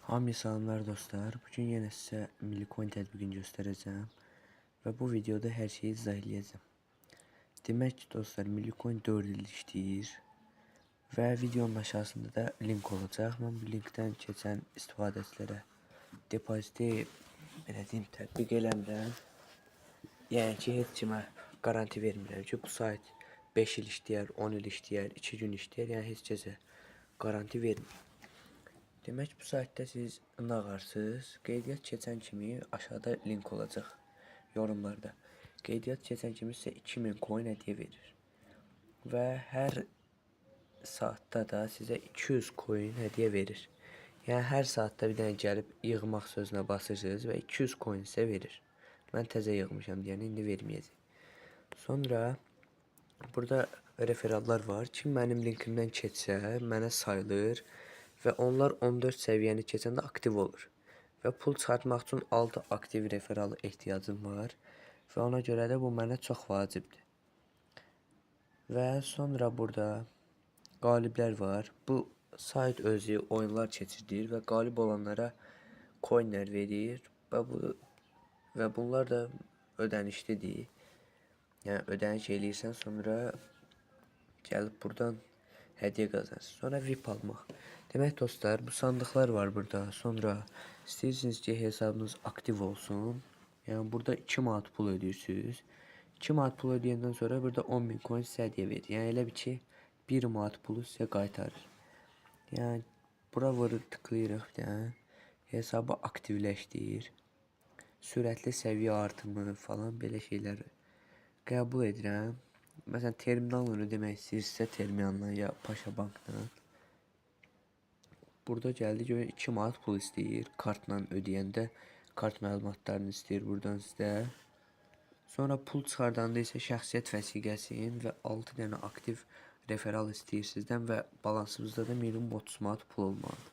Hamıya salamlar dostlar. Bugün yenə sizə Milli tətbiqini göstərəcəm və bu videoda hər şeyi izah edəcəm. Demək ki dostlar, Milli 4 il işləyir və videonun aşağısında da link olacaq. Mən bu linkdən keçən istifadəçilərə depoziti belə deyim tətbiq eləmirəm. Yəni ki heç kimə garanti vermirəm ki bu sayt 5 il işləyər, 10 il işləyər, 2 gün işləyər. Yəni heç kəsə garanti vermirəm. Demək bu saytda siz nağarsınız. Qeydiyyat keçən kimi aşağıda link olacaq yorumlarda. Qeydiyyat keçən kimi sizə 2000 coin hədiyyə verir. Və hər saatda da sizə 200 coin hədiyyə verir. Yəni hər saatda bir dənə gəlib yığmaq sözünə basırsınız və 200 coin sizə verir. Mən təzə yığmışam deyəni indi verməyəcək. Sonra burada referallar var. Kim mənim linkimdən keçsə mənə sayılır. Və onlar 14 səviyyəni keçəndə aktiv olur. Və pul çıxartmaq üçün 6 aktiv referalı ehtiyacım var. Və ona görə də bu mənə çox vacibdir. Və sonra burada qaliblər var. Bu sayt özü oyunlar keçirdir və qalib olanlara coinlər verir. Və bunlar da ödənişlidir. Yəni ödəniş eləyirsən, sonra gəlib buradan hədiyyə qazanırsınız. Sonra VIP almaq. Demək dostlar, bu sandıqlar var burada. Sonra istəyirsiniz ki hesabınız aktiv olsun. Yəni burada 2 manat pul ödəyirsiniz. 2 manat pul ödəyəndən sonra burada 10.000 coin sizə hədiyyə verir. Yəni elə bir ki 1 manat pulu sizə qaytarır. Yəni bura vurub tıklayırıq bir dənə. Hesabı aktivləşdir. Sürətli səviyyə artımı falan belə şeylər qəbul edirəm. Məsələn terminal ödəmək istəyirsinizsə terminaldan ya Paşa bankdan. Burada gəldi görə 2 manat pul istəyir. Kartla ödəyəndə kart məlumatlarını istəyir buradan sizdə. Sonra pul çıxardanda isə şəxsiyyət vəsiqəsini və 6 dənə aktiv referal istəyir sizdən və balansınızda da minimum 30 manat pul olmalıdır.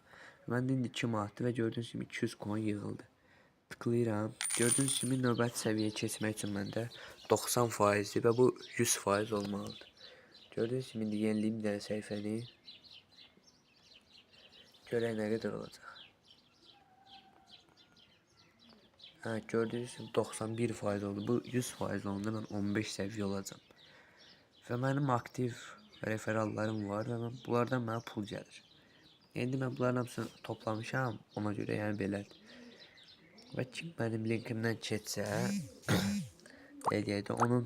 Məndə indi 2 manatdır və gördüyünüz kimi 200 coin yığıldı. Tıklayıram. Gördüyünüz kimi növbəti səviyyəyə keçmək üçün məndə 90%dir və bu 100% olmalıdır. Gördüyünüz kimi indi yeniləyim də səhifəni. Görək nə qədər olacaq. Gördüyünüz kimi 91% oldu. Bu 100% olanda mən 15 səviyyə olacam. Və mənim aktiv referallarım var və bunlardan mənə pul gəlir. İndi mən bunların hamısını toplamışam. Ona görə yəni belədir. Və kim mənim linkimdən keçsə deyək də onun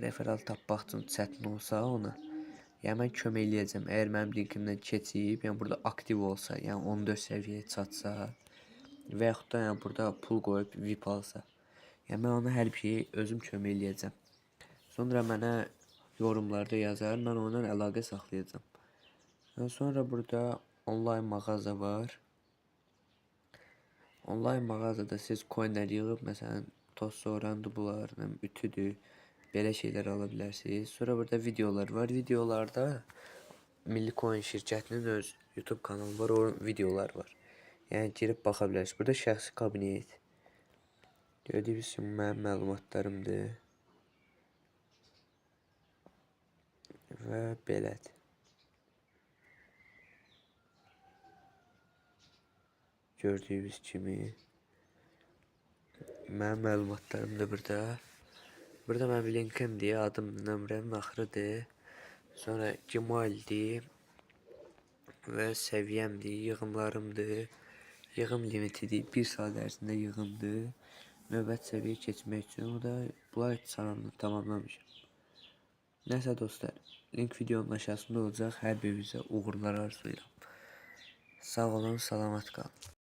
referal tapmaq üçün çətin olsa ona yəni mən kömək eləyəcəm. Əgər mənim linkimdən keçib, yəni burada aktiv olsa, yəni 14 səviyyəyə çatsa və yaxud da yəni burada pul qoyub VIP alsa, yəni mən ona hər bir şeyi özüm kömək eləyəcəm. Sonra mənə yorumlarda yazar, mən ondan əlaqə saxlayacağam. Sonra burada onlayn mağaza var. Onlayn mağazada siz coinlər yığıb, məsələn, toz soğrandı bunlar, ütüdür. Belə şeylər ala bilərsiniz. Sonra burada videolar var. Videolarda Milli Coin şirkətinin öz YouTube kanalı var. Orada videolar var. Yəni girib baxa bilərsiniz. Burada şəxsi kabinet. Gördüyünüz kimi mənim məlumatlarımdır. Və belədir. Gördüyünüz kimi mənim məlumatlarım da burada. Burada mənim linkimdir, adım, nömrəm, axırıdır. Sonra Gmail'dir və səviyyəmdir, yığımlarımdır. Yığım limitidir, 1 saat ərzində yığımdır. Növbəti səviyyəyə keçmək üçün o da bunlar tamamlamışam. Nəsə dostlar, link videonun aşağısında olacaq. Hər birinizə uğurlar arzulayıram. Sağ olun, salamat qalın.